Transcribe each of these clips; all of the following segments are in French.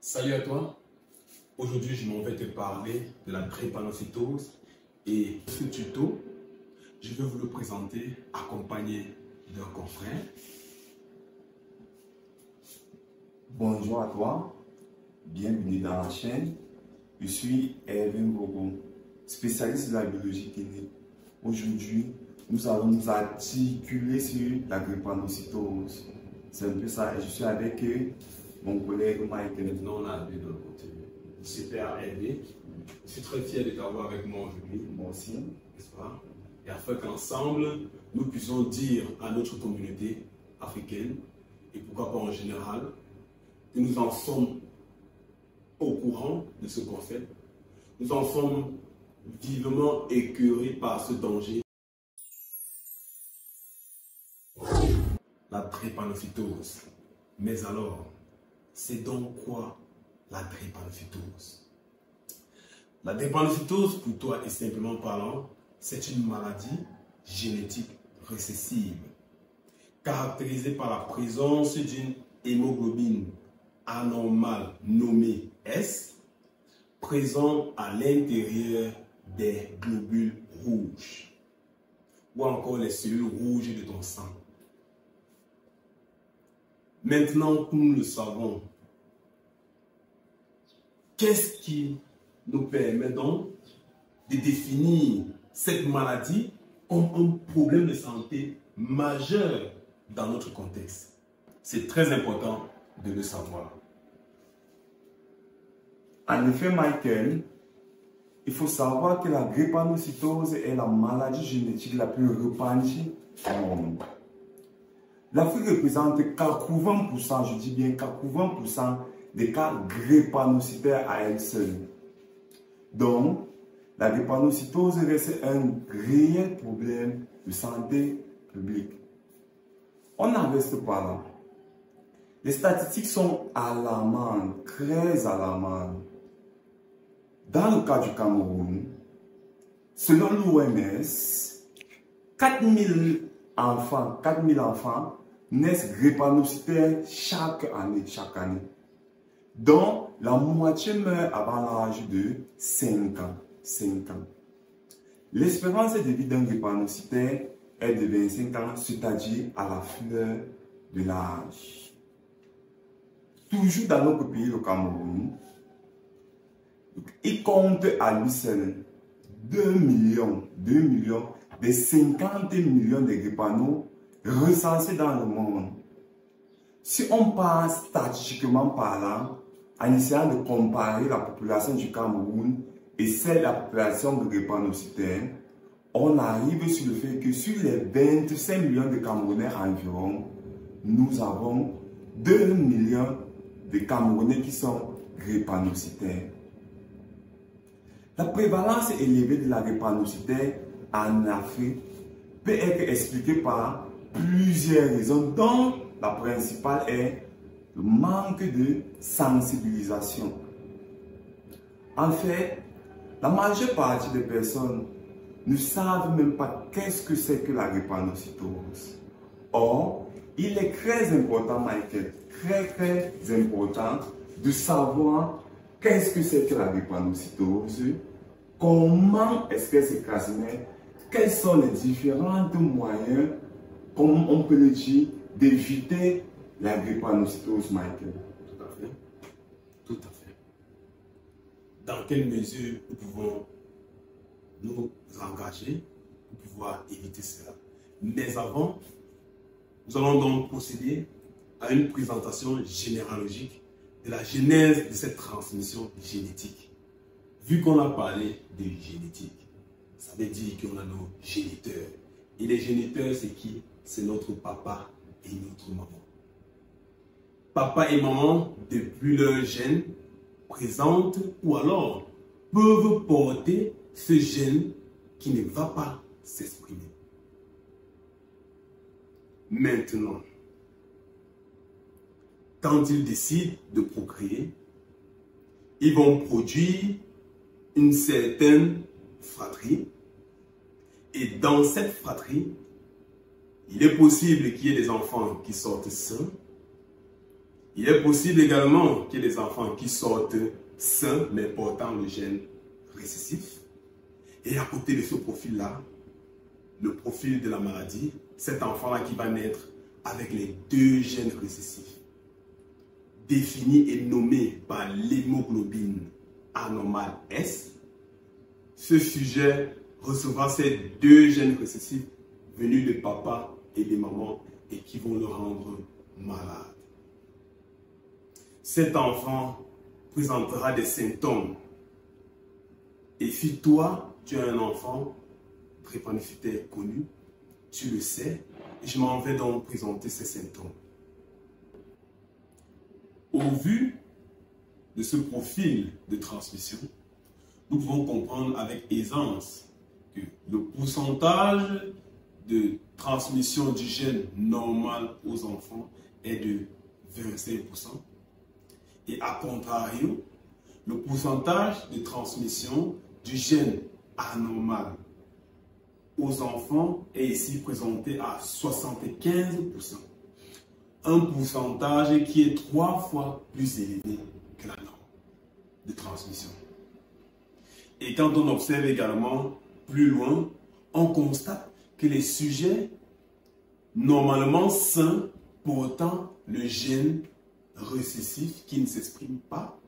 Salut à toi. Aujourd'hui, je m'en vais te parler de la drépanocytose et ce tuto, je vais vous le présenter accompagné d'un confrère. Bonjour à toi, bienvenue dans la chaîne. Je suis Erwin Bogo, spécialiste de la biologie clinique. Aujourd'hui, nous allons nous articuler sur la drépanocytose. C'est un peu ça, et je suis avec mon collègue Michael. Maintenant, on a deux de l'autre côté. Super Hervé. Je suis très fier de t'avoir avec moi aujourd'hui. Moi aussi. N'est-ce pas? Et afin qu'ensemble, nous puissions dire à notre communauté africaine, et pourquoi pas en général, que nous en sommes au courant de ce qu'on fait. Nous en sommes vivement écœurés par ce danger. La drépanocytose. Mais alors, c'est donc quoi la drépanocytose? La drépanocytose, pour toi et simplement parlant, c'est une maladie génétique récessive, caractérisée par la présence d'une hémoglobine anormale nommée S, présent à l'intérieur des globules rouges, ou encore les cellules rouges de ton sang. Maintenant que nous le savons, qu'est-ce qui nous permet donc de définir cette maladie comme un problème de santé majeur dans notre contexte? C'est très important de le savoir. En effet, Michael, il faut savoir que la drépanocytose est la maladie génétique la plus répandue au monde. L'Afrique représente 80%, je dis bien 80% des cas drépanocytaires à elle seule. Donc, la drépanocytose reste un réel problème de santé publique. On n'en reste pas là. Les statistiques sont alarmantes, très alarmantes. Dans le cas du Cameroun, selon l'OMS, 4000 enfants naissent drépanocytaires chaque année. Donc, la moitié meurt avant l'âge de 5 ans. L'espérance de vie d'un drépanocytaire est de 25 ans, c'est-à-dire à la fleur de l'âge. Toujours dans notre pays, le Cameroun, il compte à lui seul 2 millions des 50 millions de drépanocytaires recensés dans le monde. Si on passe statistiquement parlant, en essayant de comparer la population du Cameroun et celle de la population de drépanocytaires, on arrive sur le fait que sur les 25 millions de Camerounais environ, nous avons 2 millions de Camerounais qui sont drépanocytaires. La prévalence élevée de la drépanocytaire en Afrique peut être expliquée par plusieurs raisons, dont la principale est le manque de sensibilisation. En fait, la majeure partie des personnes ne savent même pas qu'est-ce que c'est que la drépanocytose. Or, il est très important, Michael, très important de savoir qu'est-ce que c'est que la drépanocytose, comment est-ce qu'elle se transmet, quels sont les différents moyens, comme on peut le dire, d'éviter la drépanocytose, Michael. Tout à fait. Tout à fait. Dans quelle mesure nous pouvons nous engager pour pouvoir éviter cela? Mais avant, nous allons donc procéder à une présentation généalogique de la genèse de cette transmission génétique. Vu qu'on a parlé de génétique, ça veut dire qu'on a nos géniteurs. Et les géniteurs, c'est qui? C'est notre papa et notre maman. Papa et maman, depuis leur gène, présentent ou alors peuvent porter ce gène qui ne va pas s'exprimer. Maintenant, quand ils décident de procréer, ils vont produire une certaine fratrie. Et dans cette fratrie, il est possible qu'il y ait des enfants qui sortent sains. Il est possible également qu'il y ait des enfants qui sortent sains mais portant le gène récessif. Et à côté de ce profil-là, le profil de la maladie, cet enfant-là qui va naître avec les 2 gènes récessifs, définis et nommés par l'hémoglobine anormale S, ce sujet recevra ces 2 gènes récessifs venus de papa et de maman et qui vont le rendre malade. Cet enfant présentera des symptômes. Et si toi, tu as un enfant drépanocytaire connu, tu le sais, et je m'en vais donc présenter ces symptômes. Au vu de ce profil de transmission, nous pouvons comprendre avec aisance que le pourcentage de transmission du gène normal aux enfants est de 25%. Et à contrario, le pourcentage de transmission du gène anormal aux enfants est ici présenté à 75%. Un pourcentage qui est 3 fois plus élevé que la norme de transmission. Et quand on observe également plus loin, on constate que les sujets normalement sains portant le gène récessif qui ne s'exprime pas,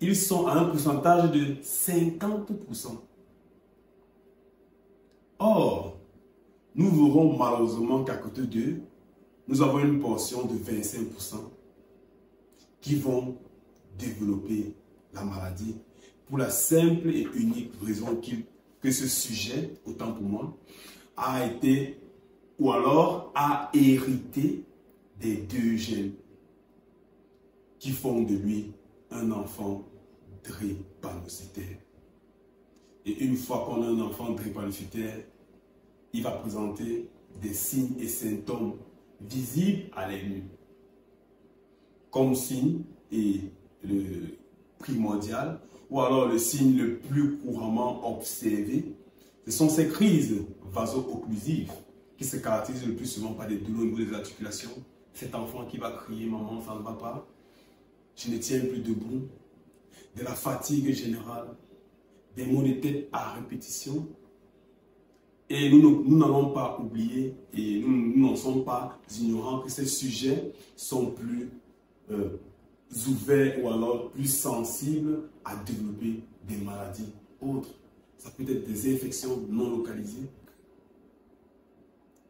ils sont à un pourcentage de 50%. Or, nous verrons malheureusement qu'à côté d'eux, nous avons une portion de 25% qui vont développer la maladie pour la simple et unique raison que ce sujet, autant pour moi, a été ou alors a hérité des 2 gènes qui font de lui un enfant drépanocytaire. Et une fois qu'on a un enfant drépanocytaire, il va présenter des signes et symptômes visibles à l'œil nu. Comme signe et le primordial, ou alors le signe le plus couramment observé, ce sont ces crises vaso-occlusives qui se caractérisent le plus souvent par des douleurs au niveau des articulations. Cet enfant qui va crier « Maman, ça ne va pas, je ne tiens plus debout », de la fatigue générale, des maux de tête à répétition. Et nous n'allons pas oublier et nous n'en sommes pas ignorants que ces sujets sont plus ouverts ou alors plus sensibles à développer des maladies autres. Ça peut être des infections non localisées.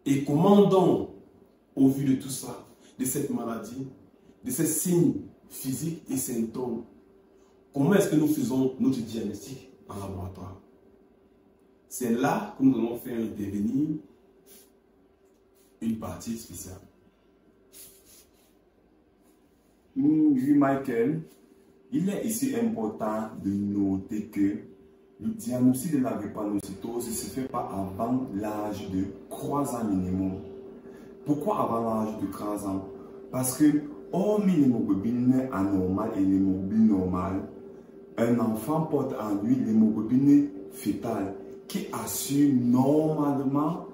Et comment donc, au vu de tout ça, de cette maladie, de ces signes physiques et symptômes, comment est-ce que nous faisons notre diagnostic en laboratoire? C'est là que nous allons faire intervenir une partie spéciale. Oui, Michael, il est ici important de noter que le diagnostic de la drépanocytose ne se fait pas avant l'âge de 3 ans minimum. Pourquoi avant l'âge de 3 ans? Parce que, hormis l'hémoglobine anormale et l'hémoglobine normale, un enfant porte en lui l'hémoglobine fétale qui assure normalement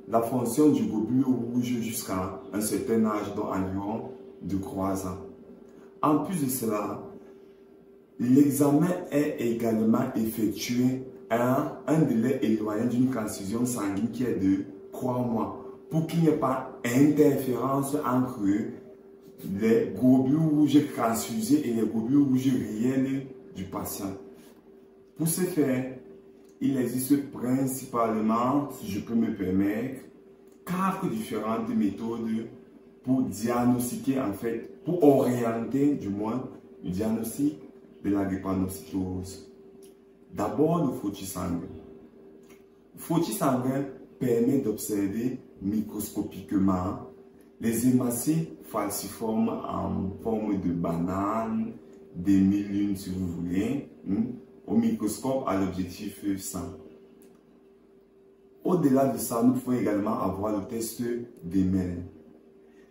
la fonction du globule rouge jusqu'à un certain âge, donc environ de 3 ans. En plus de cela, l'examen est également effectué à un délai éloigné d'une transfusion sanguine qui est de 3 mois pour qu'il n'y ait pas d'interférence entre les globules rouges transfusés et les globules rouges réels du patient. Pour ce faire, il existe principalement, si je peux me permettre, 4 différentes méthodes pour diagnostiquer, en fait, pour orienter du moins le diagnostic de la drépanocytose. D'abord, le frottis sanguin. Le frottis sanguin permet d'observer microscopiquement les hématocytes falciformes en forme de banane, des mille-lunes si vous voulez, au microscope à l'objectif 100. Au-delà de ça, nous pouvons également avoir le test d'Emel.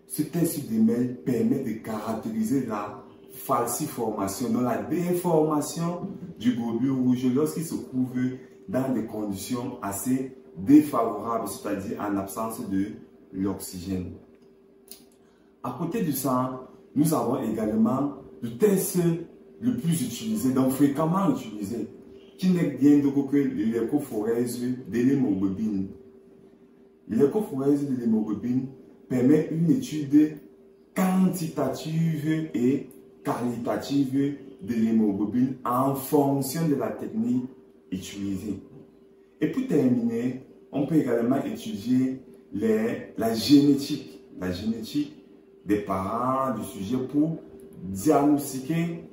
Ce test d'Emel permet de caractériser la falciformation, donc la déformation du globule rouge lorsqu'il se trouve dans des conditions assez défavorables, c'est-à-dire en absence de l'oxygène. À côté de ça, nous avons également le test le plus utilisé, donc fréquemment utilisé, qui n'est rien d'autre que l'électrophorèse de l'hémoglobine. L'électrophorèse de l'hémoglobine permet une étude quantitative et qualitative de l'hémoglobine en fonction de la technique utilisée. Et pour terminer, on peut également étudier la génétique des parents du sujet pour diagnostiquer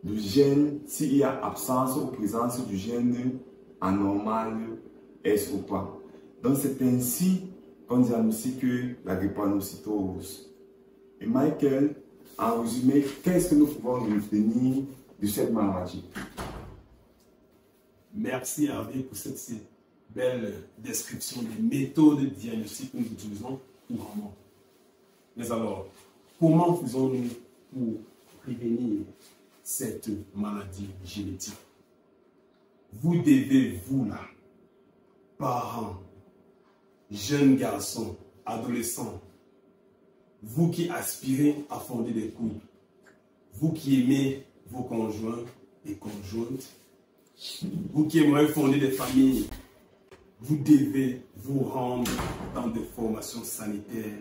le gène, s'il y a absence ou présence du gène anormal, est-ce ou pas. Donc c'est ainsi qu'on diagnostique la drépanocytose. Et Michael, en résumé, qu'est-ce que nous pouvons retenir de cette maladie? Merci Hervé pour cette belle description des méthodes de diagnostic que nous utilisons couramment. Mais alors, comment faisons-nous pour prévenir cette maladie génétique? Vous devez, vous là, parents, jeunes garçons, adolescents, vous qui aspirez à fonder des couples, vous qui aimez vos conjoints et conjointes, vous qui aimeriez fonder des familles, vous devez vous rendre dans des formations sanitaires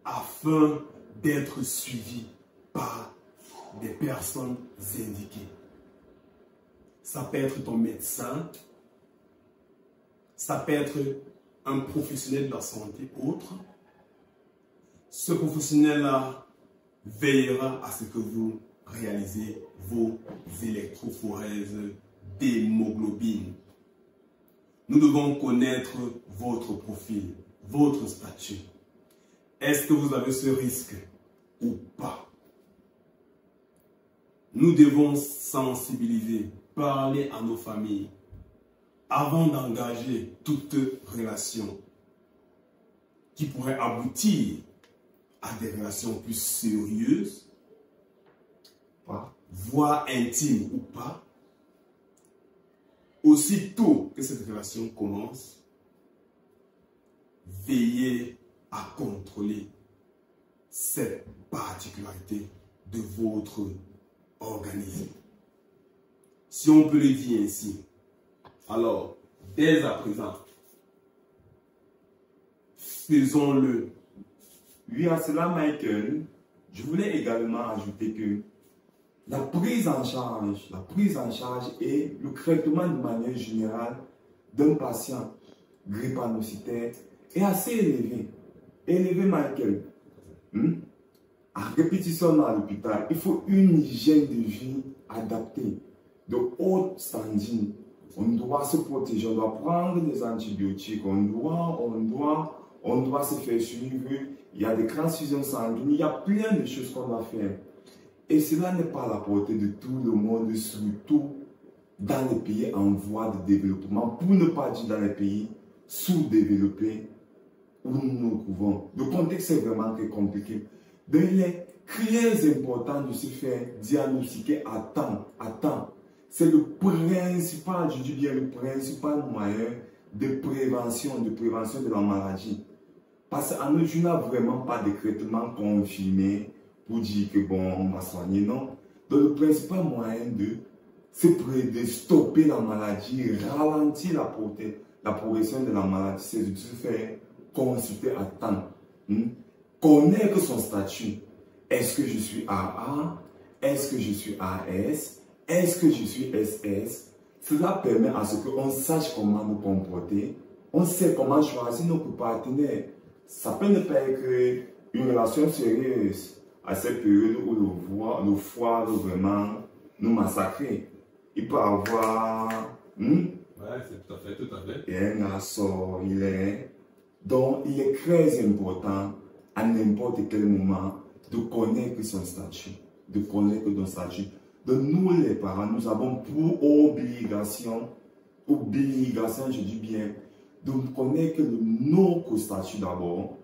afin d'être suivis par des personnes indiquées. Ça peut être ton médecin, ça peut être un professionnel de la santé autre. Ce professionnel-là veillera à ce que vous réalisez vos électrophorèses d'hémoglobine. Nous devons connaître votre profil, votre statut. Est-ce que vous avez ce risque ou pas? Nous devons sensibiliser, parler à nos familles avant d'engager toute relation qui pourrait aboutir à des relations plus sérieuses, voire intimes ou pas. Aussitôt que cette relation commence, veillez à contrôler cette particularité de votre organisme. Si on peut le dire ainsi, alors, dès à présent, faisons-le. Oui, à cela, Michael, je voulais également ajouter que la prise en charge et le traitement de manière générale d'un patient drépanocytaire est assez élevé. Élevé, Michael. À répétition dans l'hôpital, il faut une hygiène de vie adaptée, de haute standing. On doit se protéger, on doit prendre des antibiotiques, on doit se faire suivre. Il y a des transfusions sanguines, il y a plein de choses qu'on doit faire. Et cela n'est pas à la portée de tout le monde, surtout dans les pays en voie de développement, pour ne pas dire dans les pays sous-développés où nous nous trouvons. Le contexte est vraiment très compliqué. Donc il est très important de se faire diagnostiquer à temps. C'est le principal, je dis bien le principal moyen de prévention de la maladie. Parce qu'en nous, tu n'as vraiment pas de traitement confirmé pour dire que bon, on va soigner, non. Donc le principal moyen de stopper la maladie, ralentir la progression de la maladie, c'est de se faire consulter à temps. Connaître son statut. Est-ce que je suis AA? Est-ce que je suis AS? Est-ce que je suis SS? Cela permet à ce qu'on sache comment nous comporter. On sait comment choisir notre partenaire. Ça peut ne pas être une relation sérieuse à cette période où le foie veut vraiment nous massacrer. Il peut avoir... c'est tout à fait. Et un garçon, donc, il est très important à n'importe quel moment de connaître son statut. Donc, nous les parents, nous avons pour obligation, je dis bien, de connaître notre statut d'abord,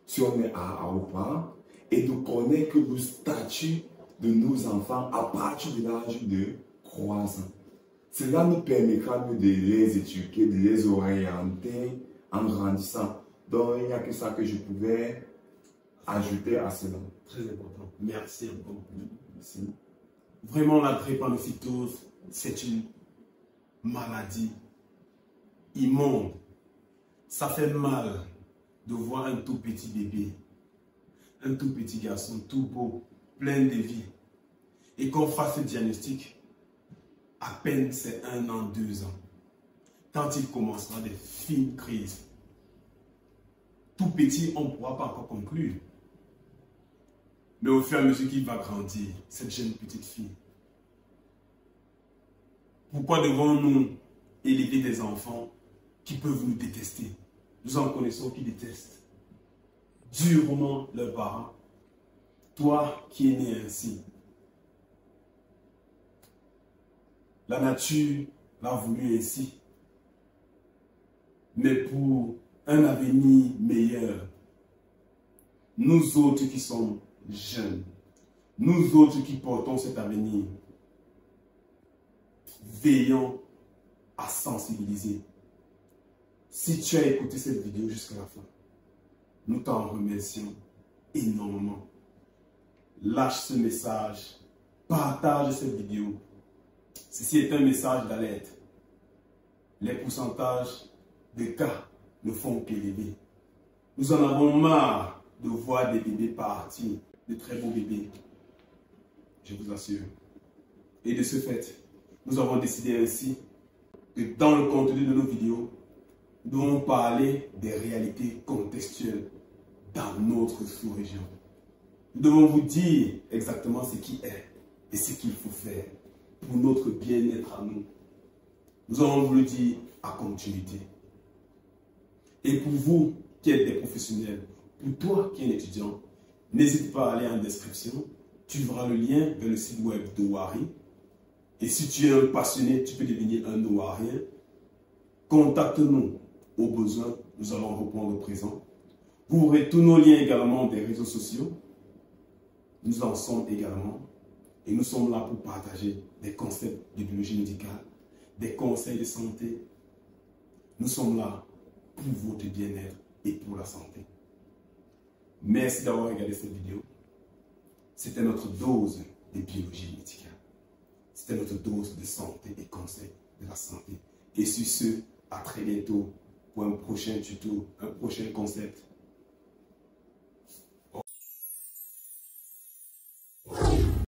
si on est AA ou pas, et de connaître le statut de nos enfants à partir de l'âge de 3 ans. Cela nous permettra de les éduquer, de les orienter en grandissant. Donc, il n'y a que ça que je pouvais ajouter à cela. Très important. Merci encore. Merci. Vraiment, la drépanocytose, c'est une maladie immonde. Ça fait mal de voir un tout petit bébé, un tout petit garçon, tout beau, plein de vie. Et qu'on fasse ce diagnostic, à peine c'est 1 an, 2 ans. Quand il commencera des fines crises. Tout petit, on ne pourra pas encore conclure. Mais au fur et à mesure qu'il va grandir, cette jeune petite fille, pourquoi devons-nous élever des enfants qui peuvent nous détester? Nous en connaissons qui détestent durement leurs parents. Toi qui es né ainsi, la nature l'a voulu ainsi. Mais pour un avenir meilleur, nous autres qui sommes jeunes, nous autres qui portons cet avenir, veillons à sensibiliser. Si tu as écouté cette vidéo jusqu'à la fin, nous t'en remercions énormément. Lâche ce message, partage cette vidéo. Ceci est un message d'alerte. Les pourcentages de cas ne font qu'élever. Nous en avons marre de voir des bébés partir, de très beaux bébés, je vous assure. Et de ce fait, nous avons décidé ainsi que dans le contenu de nos vidéos, nous devons parler des réalités contextuelles dans notre sous-région. Nous devons vous dire exactement ce qui est et ce qu'il faut faire pour notre bien-être à nous. Nous avons voulu dire à continuité. Et pour vous qui êtes des professionnels, pour toi qui es un étudiant, n'hésite pas à aller en description. Tu verras le lien vers le site web de Wari. Et si tu es un passionné, tu peux devenir un Warien. Contacte-nous au besoin, nous allons répondre au présent. Vous aurez tous nos liens également des réseaux sociaux. Nous en sommes également. Et nous sommes là pour partager des concepts de biologie médicale, des conseils de santé. Nous sommes là pour votre bien-être et pour la santé. Merci d'avoir regardé cette vidéo. C'était notre dose de biologie médicale. C'était notre dose de santé et conseils de la santé. Et sur ce, à très bientôt pour un prochain tuto, un prochain concept